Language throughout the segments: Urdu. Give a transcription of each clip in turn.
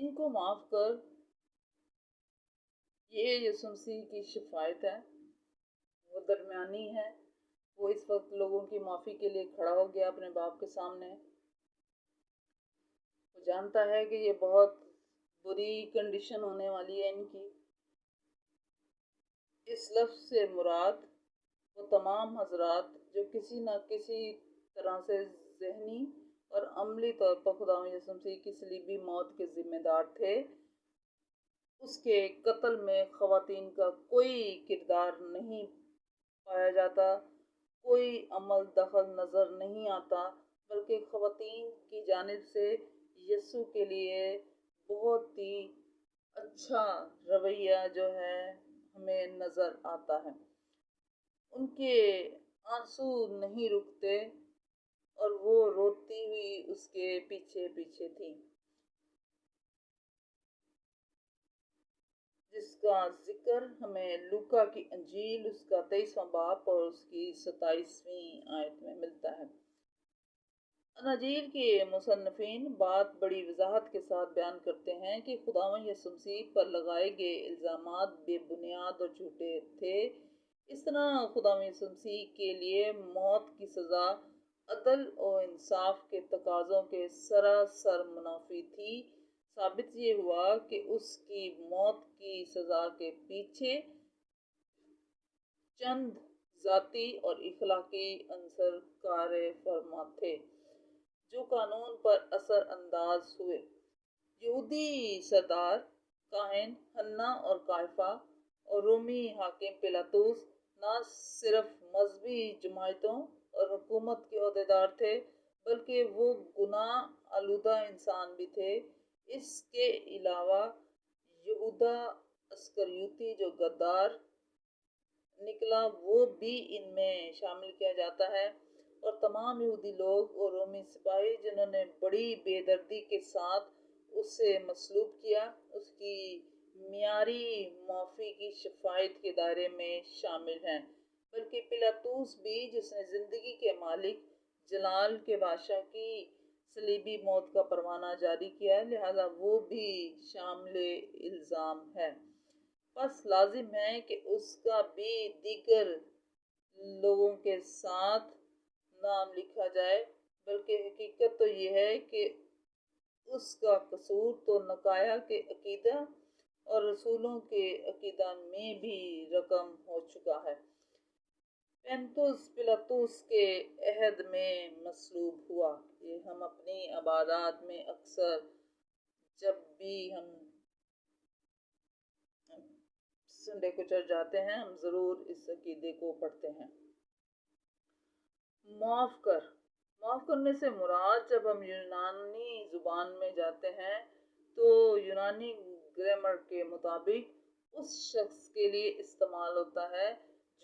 ان کو معاف کر، یہ یسوع مسیح کی شفاعت ہے۔ وہ درمیانی ہے، وہ اس وقت لوگوں کی معافی کے لیے کھڑا ہو گیا اپنے باپ کے سامنے۔ وہ جانتا ہے کہ یہ بہت بری کنڈیشن ہونے والی ہے ان کی۔ اس لفظ سے مراد وہ تمام حضرات جو کسی نہ کسی طرح سے ذہنی اور عملی طور پر خداوند یسوع مسیح کی صلیبی موت کے ذمہ دار تھے، اس کے قتل میں خواتین کا کوئی کردار نہیں پایا جاتا، کوئی عمل دخل نظر نہیں آتا، بلکہ خواتین کی جانب سے یسوع کے لیے بہت ہی اچھا رویہ جو ہے ہمیں نظر آتا ہے۔ ان کے آنسو نہیں رکتے اور وہ روتی ہوئی اس کے پیچھے پیچھے تھی، جس کا ذکر ہمیں لوکا کی انجیل اس کا 23واں باب اور اس کی 27ویں آیت میں ملتا ہے۔ اناجیل کے مصنفین بات بڑی وضاحت کے ساتھ بیان کرتے ہیں کہ خداوند یسوع مسیح پر لگائے گئے الزامات بے بنیاد اور جھوٹے تھے۔ اس طرح خداوند یسوع مسیح کے لیے موت کی سزا عدل اور انصاف کے تقاضوں کے سراسر منافی تھی۔ ثابت یہ ہوا کہ اس کی موت کی سزا کے پیچھے چند ذاتی اور اخلاقی عنصر کار فرما تھے جو قانون پر اثر انداز ہوئے۔ یہودی سردار، کاہن حنا اور قیافہ اور رومی حاکم پیلاطس نہ صرف مذہبی جماعتوں اور حکومت کے عہدیدار تھے، بلکہ وہ گناہ آلودہ انسان بھی تھے۔ اس کے علاوہ یہودا اسکریوتی جو غدار نکلا وہ بھی ان میں شامل کیا جاتا ہے، اور تمام یہودی لوگ اور رومی سپاہی جنہوں نے بڑی بے دردی کے ساتھ اسے مصلوب کیا، اس کی معیاری معافی کی شفاعت کے دائرے میں شامل ہیں۔ بلکہ پیلاطس بھی، جس نے زندگی کے مالک جلال کے بادشاہ کی صلیبی موت کا پروانہ جاری کیا، لہذا وہ بھی شامل الزام ہے۔ پس لازم ہے کہ اس کا بھی دیگر لوگوں کے ساتھ نام لکھا جائے، بلکہ حقیقت تو یہ ہے کہ اس کا قصور تو نقایا کے عقیدہ اور رسولوں کے عقیدہ میں بھی رقم ہو چکا ہے۔ پینتیوس پیلاطس کے عہد میں مصلوب ہوا۔ یہ ہم اپنی عبادات میں اکثر جب بھی ہم سنڈے کو چرچ جاتے ہیں ہم ضرور اس عقیدے کو پڑھتے ہیں۔ معاف کرنے سے مراد جب ہم یونانی زبان میں جاتے ہیں تو یونانی گرامر کے مطابق اس شخص کے لیے استعمال ہوتا ہے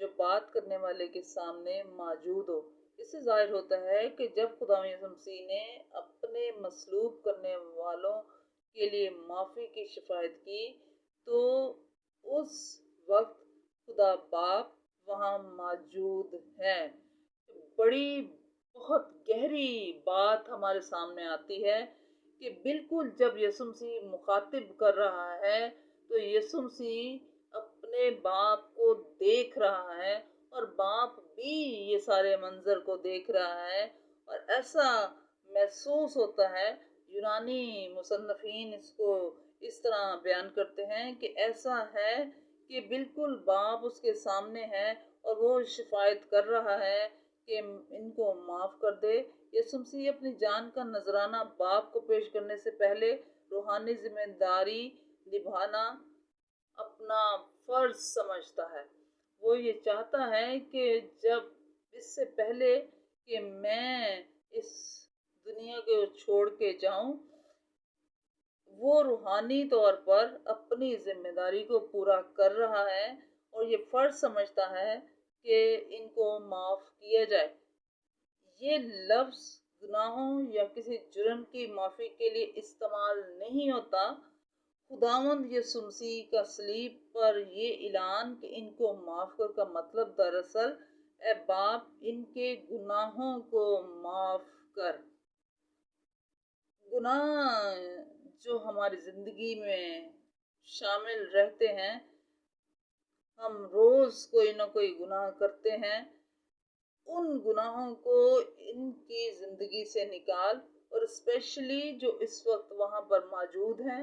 جو بات کرنے والے کے سامنے موجود ہو۔ اس سے ظاہر ہوتا ہے کہ جب خداوند یسوع مسیح نے اپنے مصلوب کرنے والوں کے لیے معافی کی شفاعت کی تو اس وقت خدا باپ وہاں موجود ہے۔ بہت گہری بات ہمارے سامنے آتی ہے کہ بالکل جب یسوع مسیح مخاطب کر رہا ہے تو یسوع مسیح اپنے باپ کو دیکھ رہا ہے اور باپ بھی یہ سارے منظر کو دیکھ رہا ہے، اور ایسا محسوس ہوتا ہے۔ یونانی مصنفین اس کو اس طرح بیان کرتے ہیں کہ ایسا ہے کہ بالکل باپ اس کے سامنے ہے اور وہ شفاعت کر رہا ہے کہ ان کو معاف کر دے۔ یسوع مسیح اپنی جان کا نذرانہ باپ کو پیش کرنے سے پہلے روحانی ذمہ داری نبھانا اپنا فرض سمجھتا ہے۔ وہ یہ چاہتا ہے کہ جب اس سے پہلے کہ میں اس دنیا کو چھوڑ کے جاؤں، وہ روحانی طور پر اپنی ذمہ داری کو پورا کر رہا ہے اور یہ فرض سمجھتا ہے کہ ان کو معاف کیا جائے۔ یہ لفظ گناہوں یا کسی جرم کی معافی کے لیے استعمال نہیں ہوتا۔ خداوند یسوع مسیح کا صلیب پر یہ اعلان کہ ان کو معاف کر کا مطلب دراصل اے باپ ان کے گناہوں کو معاف کر۔ گناہ جو ہماری زندگی میں شامل رہتے ہیں، ہم روز کوئی نہ کوئی گناہ کرتے ہیں، ان گناہوں کو ان کی زندگی سے نکال، اور اسپیشلی جو اس وقت وہاں پر موجود ہیں،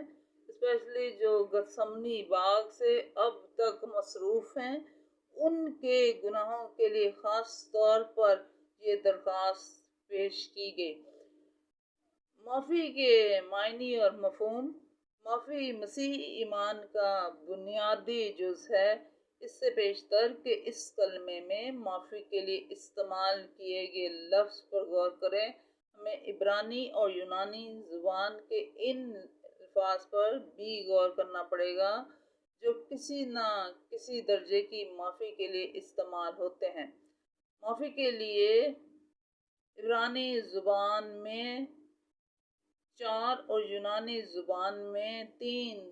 اسپیشلی جو گتسمنی باغ سے اب تک مصروف ہیں، ان کے گناہوں کے لیے خاص طور پر یہ درخواست پیش کی گئی۔ معافی کے معنی اور مفہوم۔ معافی مسیحی ایمان کا بنیادی جز ہے۔ اس سے بیشتر کہ اس کلمے میں معافی کے لیے استعمال کیے گئے لفظ پر غور کریں، ہمیں عبرانی اور یونانی زبان کے ان الفاظ پر بھی غور کرنا پڑے گا جو کسی نہ کسی درجے کی معافی کے لیے استعمال ہوتے ہیں۔ معافی کے لیے عبرانی زبان میں 4 اور یونانی زبان میں 3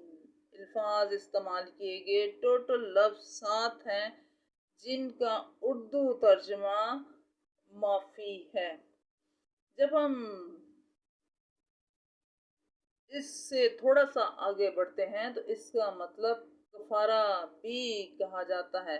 الفاظ استعمال کیے گئے۔ ٹوٹل لفظ 7 ہیں جن کا اردو ترجمہ معافی ہے۔ جب ہم اس سے تھوڑا سا آگے بڑھتے ہیں تو اس کا مطلب کفارہ بھی کہا جاتا ہے،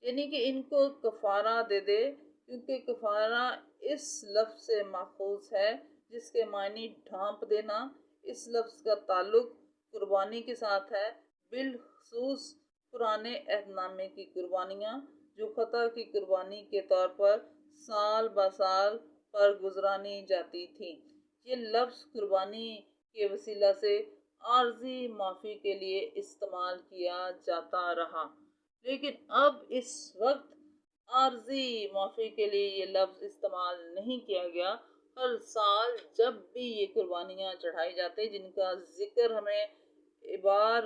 یعنی کہ ان کو کفارہ دے دے، کیونکہ کفارہ اس لفظ سے ماخوذ ہے جس کے معنی ڈھانپ دینا۔ اس لفظ کا تعلق قربانی کے ساتھ ہے، بالخصوص پرانے عہد نامے کی قربانیاں جو خطا کی قربانی کے طور پر سال بسال پر گزرانی جاتی تھیں۔ یہ لفظ قربانی کے وسیلہ سے عارضی معافی کے لیے استعمال کیا جاتا رہا، لیکن اب اس وقت عارضی معافی کے لیے یہ لفظ استعمال نہیں کیا گیا۔ ہر سال جب بھی یہ قربانیاں چڑھائی جاتی جن کا ذکر ہمیں عبار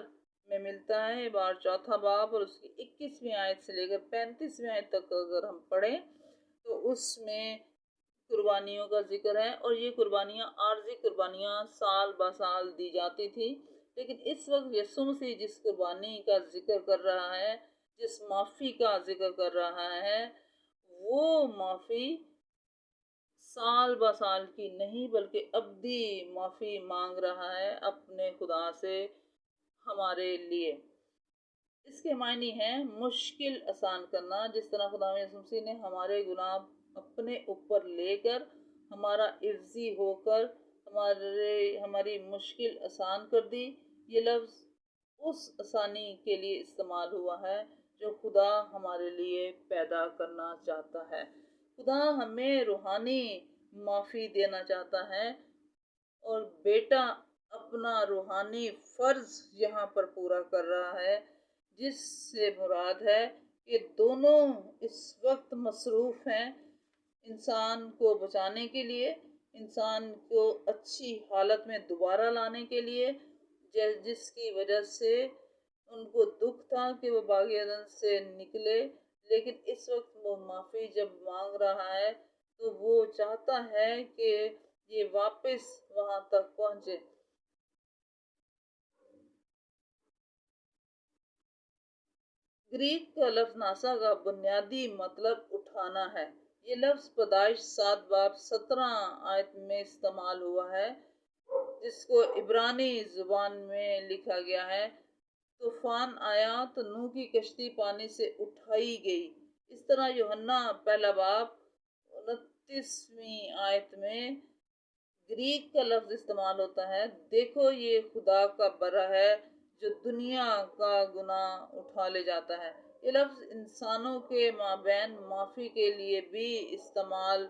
میں ملتا ہے، عبار 4 باب اور اس کی 21ویں آیت سے لے کر 35ویں آیت تک اگر ہم پڑھیں تو اس میں قربانیوں کا ذکر ہے، اور یہ قربانیاں عارضی قربانیاں سال بسال دی جاتی تھی، لیکن اس وقت یسوع مسیح جس قربانی کا ذکر کر رہا ہے، جس معافی کا ذکر کر رہا ہے، وہ معافی سال بسال کی نہیں بلکہ ابدی معافی مانگ رہا ہے اپنے خدا سے ہمارے لیے۔ اس کے معنی ہیں مشکل آسان کرنا، جس طرح خدا یسوع مسیح نے ہمارے گناہ اپنے اوپر لے کر، ہمارا عوضی ہو کر ہماری مشکل آسان کر دی۔ یہ لفظ اس آسانی کے لیے استعمال ہوا ہے جو خدا ہمارے لیے پیدا کرنا چاہتا ہے۔ خدا ہمیں روحانی معافی دینا چاہتا ہے، اور بیٹا اپنا روحانی فرض یہاں پر پورا کر رہا ہے، جس سے مراد ہے کہ دونوں اس وقت مصروف ہیں انسان کو بچانے کے لیے، انسان کو اچھی حالت میں دوبارہ لانے کے لیے، جس کی وجہ سے ان کو دکھ تھا کہ وہ باغ عدن سے نکلے، لیکن اس وقت وہ معافی جب مانگ رہا ہے تو وہ چاہتا ہے کہ یہ واپس وہاں تک پہنچے۔ گریک کا لفظ ناسا کا بنیادی مطلب اٹھانا ہے۔ یہ لفظ پیدائش 7 باب 17 آیت میں استعمال ہوا ہے، جس کو عبرانی زبان میں لکھا گیا ہے، طوفان آیا تو نوح کی کشتی پانی سے اٹھائی گئی۔ اس طرح یوحنا 1 باب 29ویں آیت میں گریک کا لفظ استعمال ہوتا ہے، دیکھو یہ خدا کا برا ہے جو دنیا کا گناہ اٹھا لے جاتا ہے۔ یہ لفظ انسانوں کے مابین معافی کے لیے بھی استعمال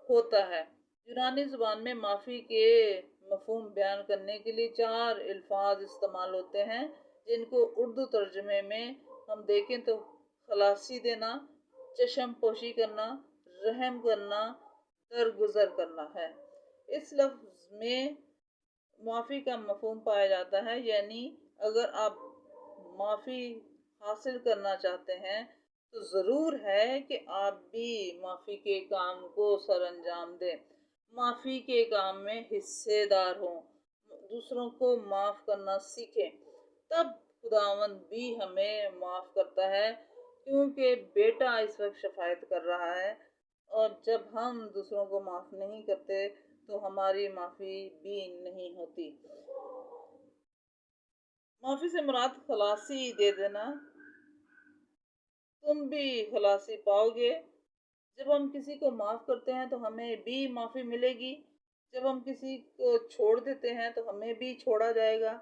ہوتا ہے۔ یونانی زبان میں معافی کے مفہوم بیان کرنے کے لیے 4 الفاظ استعمال ہوتے ہیں، جن کو اردو ترجمے میں ہم دیکھیں تو خلاصی دینا، چشم پوشی کرنا، رحم کرنا، درگزر کرنا ہے۔ اس لفظ میں معافی کا مفہوم پایا جاتا ہے، یعنی اگر آپ معافی حاصل کرنا چاہتے ہیں تو ضرور ہے کہ آپ بھی معافی کے کام کو سر انجام دیں، معافی کے کام میں حصے دار ہوں، دوسروں کو معاف کرنا سیکھیں، تب خداوند بھی ہمیں معاف کرتا ہے، کیونکہ بیٹا اس وقت شفاعت کر رہا ہے، اور جب ہم دوسروں کو معاف نہیں کرتے تو ہماری معافی بھی نہیں ہوتی۔ معافی سے مراد خلاصی دے دینا، تم بھی خلاصی پاؤ گے۔ جب ہم کسی کو معاف کرتے ہیں تو ہمیں بھی معافی ملے گی، جب ہم کسی کو چھوڑ دیتے ہیں تو ہمیں بھی چھوڑا جائے گا،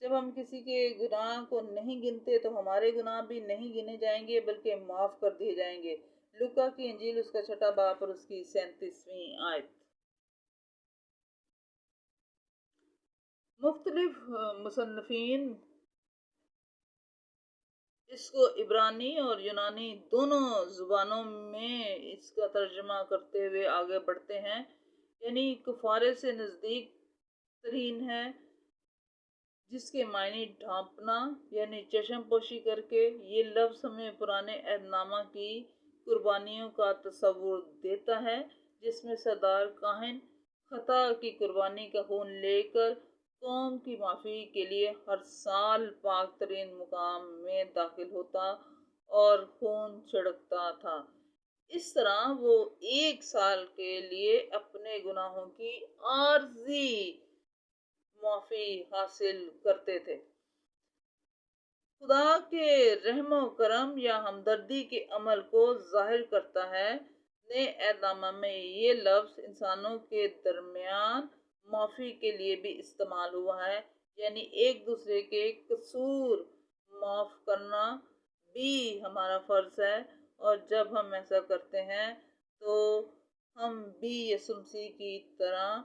جب ہم کسی کے گناہ کو نہیں گنتے تو ہمارے گناہ بھی نہیں گنے جائیں گے بلکہ معاف کر دیے جائیں گے۔ لوکا کی انجیل اس کا 6 باب اور اس کی 37ویں آیت۔ مختلف مصنفین اس کو عبرانی اور یونانی دونوں زبانوں میں اس کا ترجمہ کرتے ہوئے آگے بڑھتے ہیں، یعنی کفارے سے نزدیک ترین ہے، جس کے معنی ڈھانپنا یعنی چشم پوشی کر کے۔ یہ لفظ ہمیں پرانے عہد نامہ کی قربانیوں کا تصور دیتا ہے، جس میں سردار کاہن خطا کی قربانی کا خون لے کر قوم کی معافی کے لیے ہر سال پاک ترین مقام میں داخل ہوتا اور خون چھڑکتا تھا۔ اس طرح وہ 1 سال کے لیے اپنے گناہوں کی عارضی معافی حاصل کرتے تھے۔ خدا کے رحم و کرم یا ہمدردی کے عمل کو ظاہر کرتا ہے۔ نئے عہد نامہ میں یہ لفظ انسانوں کے درمیان معافی کے لیے بھی استعمال ہوا ہے، یعنی ایک دوسرے کے قصور معاف کرنا بھی ہمارا فرض ہے، اور جب ہم ایسا کرتے ہیں تو ہم بھی یسوع مسیح کی طرح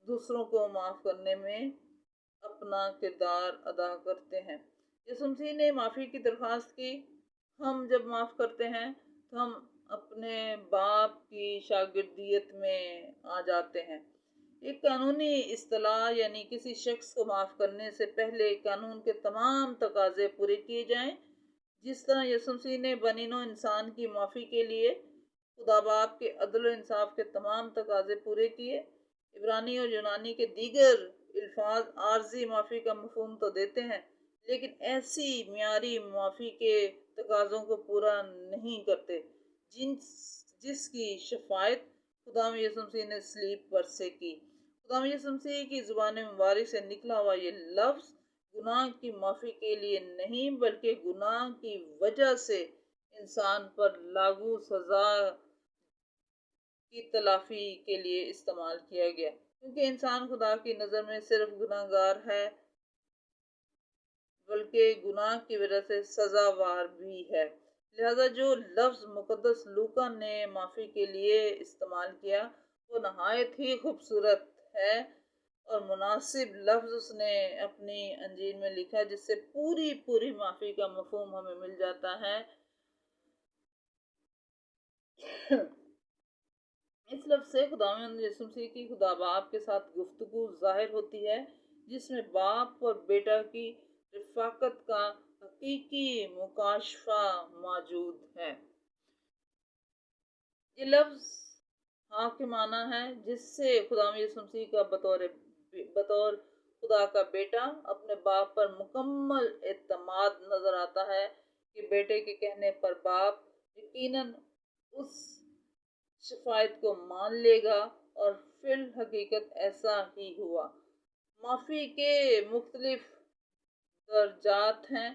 دوسروں کو معاف کرنے میں اپنا کردار ادا کرتے ہیں۔ یسوع مسیح نے معافی کی درخواست کی۔ ہم جب معاف کرتے ہیں تو ہم اپنے باپ کی شاگردیت میں آ جاتے ہیں۔ ایک قانونی اصطلاح یعنی کسی شخص کو معاف کرنے سے پہلے قانون کے تمام تقاضے پورے کیے جائیں، جس طرح یسوع مسیح نے بنی نوع انسان کی معافی کے لیے خدا باپ کے عدل و انصاف کے تمام تقاضے پورے کیے۔ عبرانی اور یونانی کے دیگر الفاظ عارضی معافی کا مفہوم تو دیتے ہیں، لیکن ایسی معیاری معافی کے تقاضوں کو پورا نہیں کرتے جس کی شفاعت خدا یسوع مسیح نے صلیب پر سے کی۔ خدا یسوع مسیح کی زبان مبارک سے نکلا ہوا یہ لفظ گناہ کی معافی کے لیے نہیں بلکہ گناہ کی وجہ سے انسان پر لاگو سزا کی تلافی کے لیے استعمال کیا گیا، کیونکہ انسان خدا کی نظر میں صرف گناہ گار ہے بلکہ گناہ کی وجہ سے سزاوار بھی ہے۔ لہذا جو لفظ مقدس لوکا نے معافی کے لیے استعمال کیا وہ نہایت ہی خوبصورت ہے اور مناسب لفظ اس نے اپنی انجیل میں لکھا، جس سے پوری معافی کا مفہوم ہمیں مل جاتا ہے۔ اس لفظ سے خداوند یسوع مسیح کی خدا باپ کے ساتھ گفتگو ظاہر ہوتی ہے، جس میں باپ اور بیٹا کی رفاقت کا حقیقی مکاشفہ موجود ہے۔ یہ لفظ حاکمانہ ہے، جس سے خداوند یسوع مسیح کا بطور خدا کا بیٹا اپنے باپ پر مکمل اعتماد نظر آتا ہے کہ بیٹے کے کہنے پر باپ یقیناً اس شفاعت کو مان لے گا، اور فی الحقیقت ایسا ہی ہوا۔ معافی کے مختلف درجات ہیں۔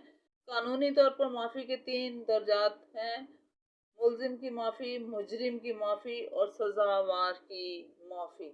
قانونی طور پر معافی کے 3 درجات ہیں: ملزم کی معافی، مجرم کی معافی اور سزاوار کی معافی۔